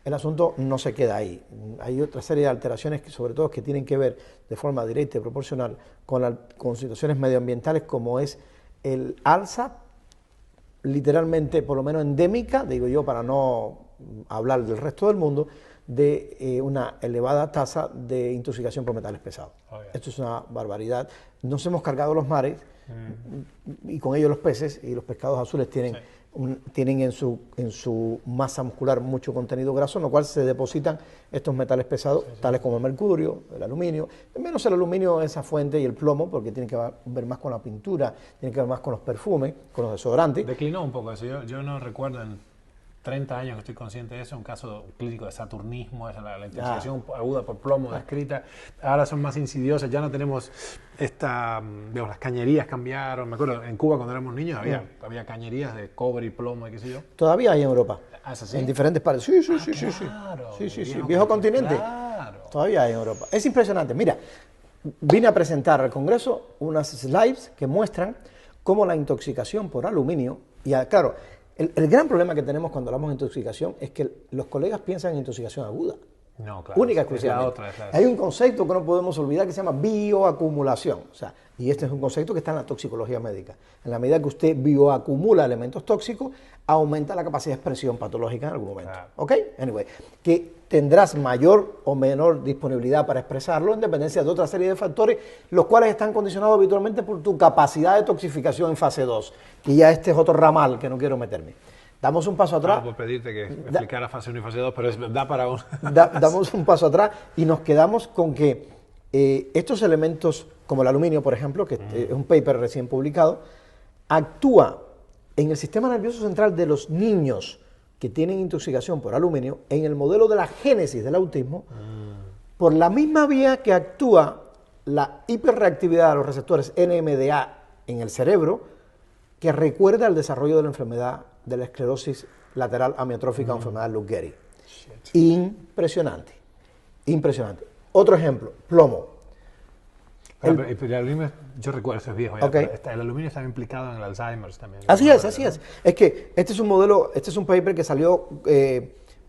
el asunto no se queda ahí. Hay otra serie de alteraciones que sobre todo que tienen que ver de forma directa y proporcional con situaciones medioambientales como es el alza, literalmente, por lo menos endémica, digo yo para no hablar del resto del mundo, de una elevada tasa de intoxicación por metales pesados. Esto es una barbaridad. Nos hemos cargado los mares y con ellos los peces, y los pescados azules tienen, tienen en su masa muscular mucho contenido graso, en lo cual se depositan estos metales pesados, tales como el mercurio, el aluminio, menos el aluminio, esa fuente, y el plomo, porque tiene que ver más con la pintura, tiene que ver más con los perfumes, con los desodorantes. Declinó un poco eso. Yo no recuerdo en 30 años que estoy consciente de eso, un caso clínico de saturnismo, es la intoxicación aguda por plomo descrita. Ahora son más insidiosas, ya no tenemos digamos, las cañerías cambiaron. Me acuerdo, en Cuba cuando éramos niños había cañerías de cobre y plomo y qué sé yo. Todavía hay en Europa. ¿Es así? En diferentes partes. Claro, Sí. Viejo continente. Claro. Todavía hay en Europa. Es impresionante. Mira, vine a presentar al Congreso unas slides que muestran cómo la intoxicación por aluminio, y claro, el gran problema que tenemos cuando hablamos de intoxicación es que los colegas piensan en intoxicación aguda. No, claro. Única exclusivamente. Hay un concepto que no podemos olvidar que se llama bioacumulación. O sea, y este es un concepto que está en la toxicología médica. En la medida que usted bioacumula elementos tóxicos, aumenta la capacidad de expresión patológica en algún momento. Claro. ¿Ok? Anyway, que tendrás mayor o menor disponibilidad para expresarlo en dependencia de otra serie de factores, los cuales están condicionados habitualmente por tu capacidad de toxificación en fase 2. Y ya este es otro ramal que no quiero meterme. Damos un paso atrás. Por pedirte que explicara fase 1 y fase 2, pero da para un... Damos un paso atrás y nos quedamos con que estos elementos, como el aluminio, por ejemplo, que es un paper recién publicado, actúa en el sistema nervioso central de los niños que tienen intoxicación por aluminio, en el modelo de la génesis del autismo, por la misma vía que actúa la hiperreactividad de los receptores NMDA en el cerebro, que recuerda el desarrollo de la enfermedad de la esclerosis lateral amiotrófica o enfermedad Lou Gehrig. Impresionante, impresionante. Otro ejemplo, plomo. El aluminio, yo recuerdo, eso es viejo, Okay. El aluminio está implicado en el Alzheimer también. Así es. Es que este es un modelo, este es un paper que salió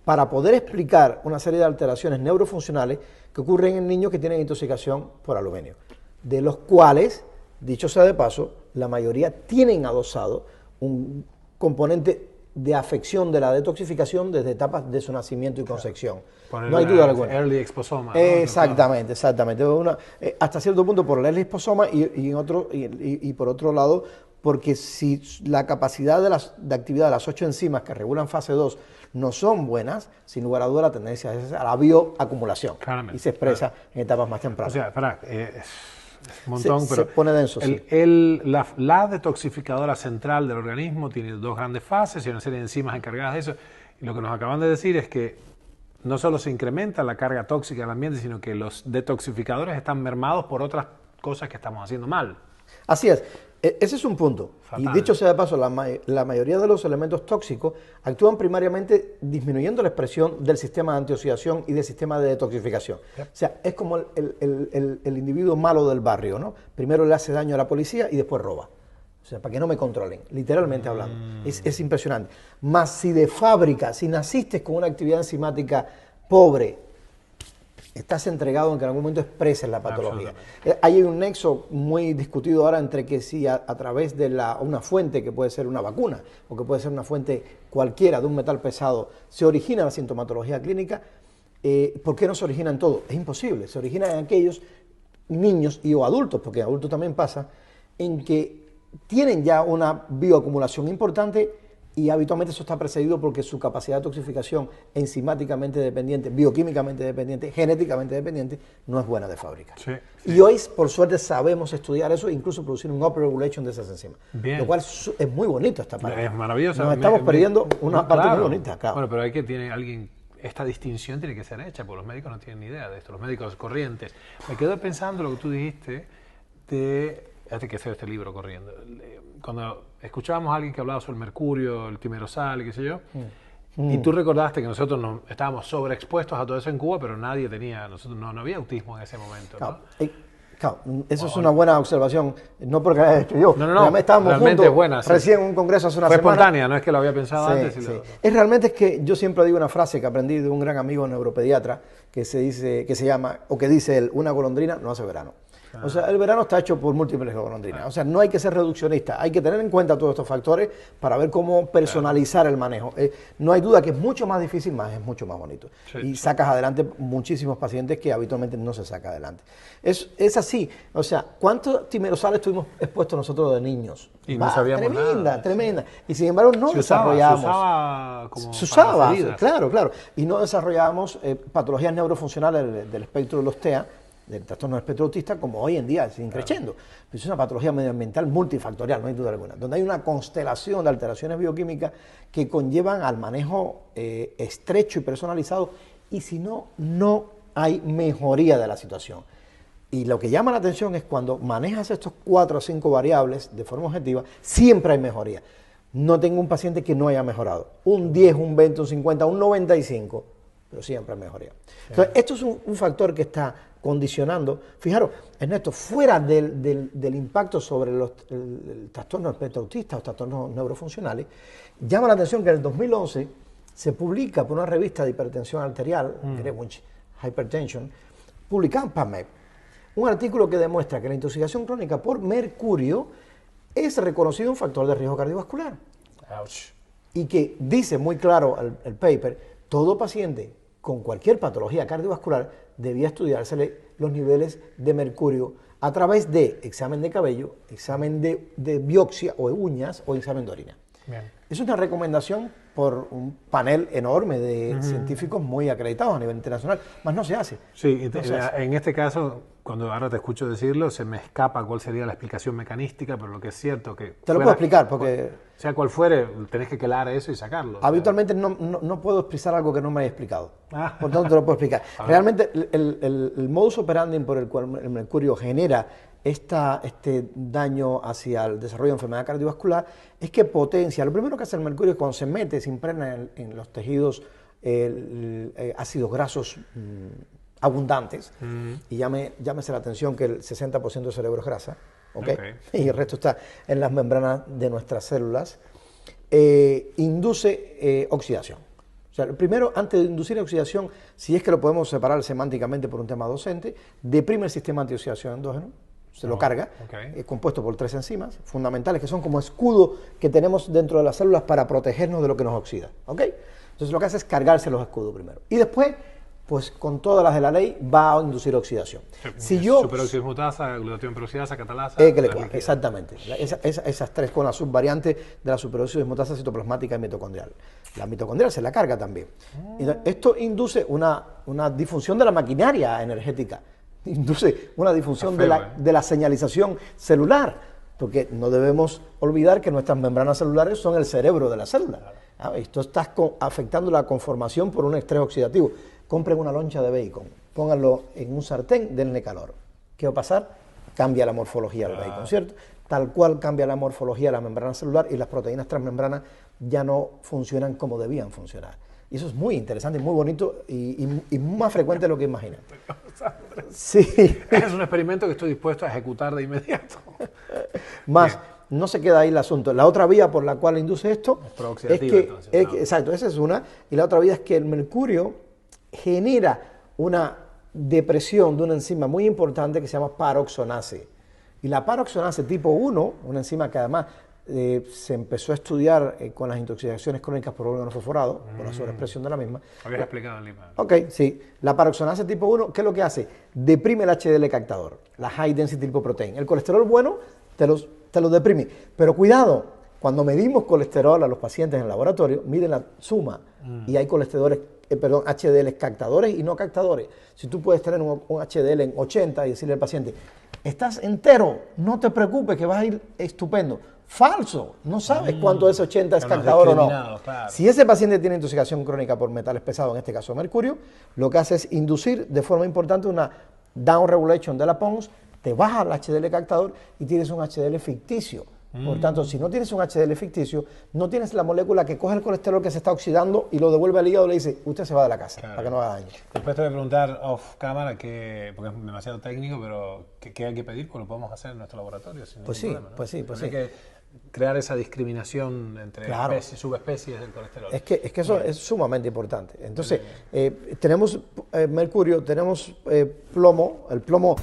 para poder explicar una serie de alteraciones neurofuncionales que ocurren en niños que tienen intoxicación por aluminio, de los cuales, dicho sea de paso, la mayoría tienen adosado un componente de afección de la detoxificación desde etapas de su nacimiento y concepción. No hay duda alguna. Early exposoma, ¿no? Exactamente. Hasta cierto punto por el early exposoma y por otro lado, porque si la capacidad de actividad de las 8 enzimas que regulan fase 2 no son buenas, sin lugar a duda la tendencia es a la bioacumulación. Claramente, y se expresa en etapas más tempranas. O sea, un montón, pero se pone denso, sí. La detoxificadora central del organismo tiene dos grandes fases y una serie de enzimas encargadas de eso. Y lo que nos acaban de decir es que no solo se incrementa la carga tóxica del ambiente, sino que los detoxificadores están mermados por otras cosas que estamos haciendo mal. Así es. Ese es un punto. Fatal. Y dicho sea de paso, la mayoría de los elementos tóxicos actúan primariamente disminuyendo la expresión del sistema de antioxidación y del sistema de detoxificación. Yep. O sea, es como el individuo malo del barrio, ¿no? Primero le hace daño a la policía y después roba. O sea, para que no me controlen, literalmente hablando. Es impresionante. Más si de fábrica, si naciste con una actividad enzimática pobre, estás entregado en que en algún momento expreses la patología. Hay un nexo muy discutido ahora entre que si a través de una fuente, que puede ser una vacuna, o que puede ser una fuente cualquiera de un metal pesado, se origina la sintomatología clínica, ¿por qué no se origina en todo? Es imposible, se origina en aquellos niños o adultos, porque en adultos también pasa, en que tienen ya una bioacumulación importante y habitualmente eso está precedido porque su capacidad de toxificación enzimáticamente dependiente, bioquímicamente dependiente, genéticamente dependiente, no es buena de fábrica. Sí. Y hoy, por suerte, sabemos estudiar eso e incluso producir un upregulation de esas enzimas. Bien. Lo cual es muy bonito esta parte. Es maravilloso. Nos estamos perdiendo una parte muy bonita. Claro. Bueno, pero hay que tiene alguien... Esta distinción tiene que ser hecha, porque los médicos no tienen ni idea de esto, los médicos corrientes. Me quedo pensando lo que tú dijiste hay que hacer este libro corriendo. Cuando escuchábamos a alguien que hablaba sobre el mercurio, el timerosal, qué sé yo, y tú recordaste que nosotros estábamos sobreexpuestos a todo eso en Cuba, pero nosotros no había autismo en ese momento, ¿no? Claro, eso es una buena observación, no porque la escribió. No, Además, estábamos realmente juntos es buena. Sí. recién en un congreso hace una Fue semana. espontánea, no es que lo había pensado Sí, antes. sí. Realmente es que yo siempre digo una frase que aprendí de un gran amigo neuropediatra que se dice, que se llama, o que dice él, una golondrina no hace verano. O sea, el verano está hecho por múltiples golondrinas. O sea, no hay que ser reduccionista, hay que tener en cuenta todos estos factores para ver cómo personalizar el manejo. No hay duda que es mucho más difícil, más es mucho más bonito. Sí, y sacas adelante muchísimos pacientes que habitualmente no se saca adelante. Es así. O sea, ¿cuántos timerosales estuvimos expuestos nosotros de niños? Y no sabíamos nada. Tremenda. Y sin embargo no desarrollamos. Se usaba como se usaba, para las heridas. claro. Y no desarrollábamos patologías neurofuncionales del espectro de los TEA, del trastorno del espectro autista, como hoy en día siguen creciendo. Es una patología medioambiental multifactorial, no hay duda alguna, donde hay una constelación de alteraciones bioquímicas que conllevan al manejo estrecho y personalizado, y si no, no hay mejoría de la situación. Y lo que llama la atención es cuando manejas estos 4 o 5 variables de forma objetiva, siempre hay mejoría. No tengo un paciente que no haya mejorado. Un 10, un 20, un 50, un 95, pero siempre hay mejoría. Entonces, esto es un factor que está condicionando. Fijaros, Ernesto, fuera del impacto sobre el trastorno del espectro autista o trastornos neurofuncionales, llama la atención que en el 2011 se publica por una revista de hipertensión arterial, Greenwich Hypertension, publicada en PubMed, un artículo que demuestra que la intoxicación crónica por mercurio es reconocido un factor de riesgo cardiovascular. Ouch. Y que dice muy claro el paper, todo paciente con cualquier patología cardiovascular debía estudiársele los niveles de mercurio a través de examen de cabello, examen de biopsia o de uñas o examen de orina. Bien. Es una recomendación por un panel enorme de científicos muy acreditados a nivel internacional, más no se hace. Sí, No se hace. en este caso, cuando ahora te escucho decirlo, se me escapa cuál sería la explicación mecanística, pero lo que es cierto que... Te lo puedo explicar porque... Sea cual fuere, tenés que quelar eso y sacarlo. Habitualmente no puedo expresar algo que no me haya explicado. Ah. Por tanto, te lo puedo explicar. Realmente, el modus operandi por el cual el mercurio genera este daño hacia el desarrollo de enfermedad cardiovascular es que potencia. Lo primero que hace el mercurio es cuando se mete, se impregna en los tejidos ácidos grasos abundantes, y llámese la atención que el 60% del cerebro es grasa, ¿okay? Y el resto está en las membranas de nuestras células, induce oxidación. O sea, primero, antes de inducir oxidación, si es que lo podemos separar semánticamente por un tema docente, deprime el sistema antioxidación endógeno, se lo carga, compuesto por 3 enzimas fundamentales que son como escudo que tenemos dentro de las células para protegernos de lo que nos oxida. ¿Okay? Entonces lo que hace es cargarse los escudos primero. Y después, pues con todas las de la ley, va a inducir oxidación. Si yo, superóxido dismutasa, glutatión peroxidasa, catalasa... exactamente. Esas 3 con la subvariante de la superóxido dismutasa citoplasmática y mitocondrial. La mitocondrial se la carga también. Entonces, esto induce una disfunción de la maquinaria energética. Induce una disfunción de la señalización celular, porque no debemos olvidar que nuestras membranas celulares son el cerebro de la célula. Esto está afectando la conformación por un estrés oxidativo. Compren una loncha de bacon, pónganlo en un sartén, denle calor. ¿Qué va a pasar? Cambia la morfología del bacon, ¿cierto? Tal cual cambia la morfología de la membrana celular y las proteínas transmembranas ya no funcionan como debían funcionar. Y eso es muy interesante, muy bonito y más frecuente de lo que imaginan. Sí. Es un experimento que estoy dispuesto a ejecutar de inmediato. Más, no se queda ahí el asunto. La otra vía por la cual induce esto es que, exacto, esa es una. Y la otra vía es que el mercurio genera una depresión de una enzima muy importante que se llama paroxonase. Y la paroxonase tipo 1, una enzima que además se empezó a estudiar con las intoxicaciones crónicas por órgano fosforado, por la sobreexpresión de la misma. Habías explicado en Lima. Ok, sí. La paroxonase tipo 1, ¿qué es lo que hace? Deprime el HDL captador, la High Density Lipoprotein. El colesterol bueno te lo deprime. Pero cuidado, cuando medimos colesterol a los pacientes en el laboratorio, miden la suma y hay HDL captadores y no captadores. Si tú puedes tener un HDL en 80 y decirle al paciente, estás entero, no te preocupes que vas a ir estupendo. Falso, no sabes cuánto de ese 80 es captador o no. Claro. Si ese paciente tiene intoxicación crónica por metales pesados, en este caso mercurio, lo que hace es inducir de forma importante una down regulation de la PONS, te baja el HDL captador y tienes un HDL ficticio, Por tanto, si no tienes un HDL ficticio, no tienes la molécula que coge el colesterol que se está oxidando y lo devuelve al hígado y le dice, usted se va de la casa, para que no haga daño. Después te voy a preguntar off cámara, porque es demasiado técnico, pero ¿qué hay que pedir? Porque lo podemos hacer en nuestro laboratorio sin ningún problema, ¿no? Pues sí. Hay que crear esa discriminación entre especies, subespecies del colesterol. Es que eso es sumamente importante. Entonces, tenemos mercurio, tenemos plomo. El plomo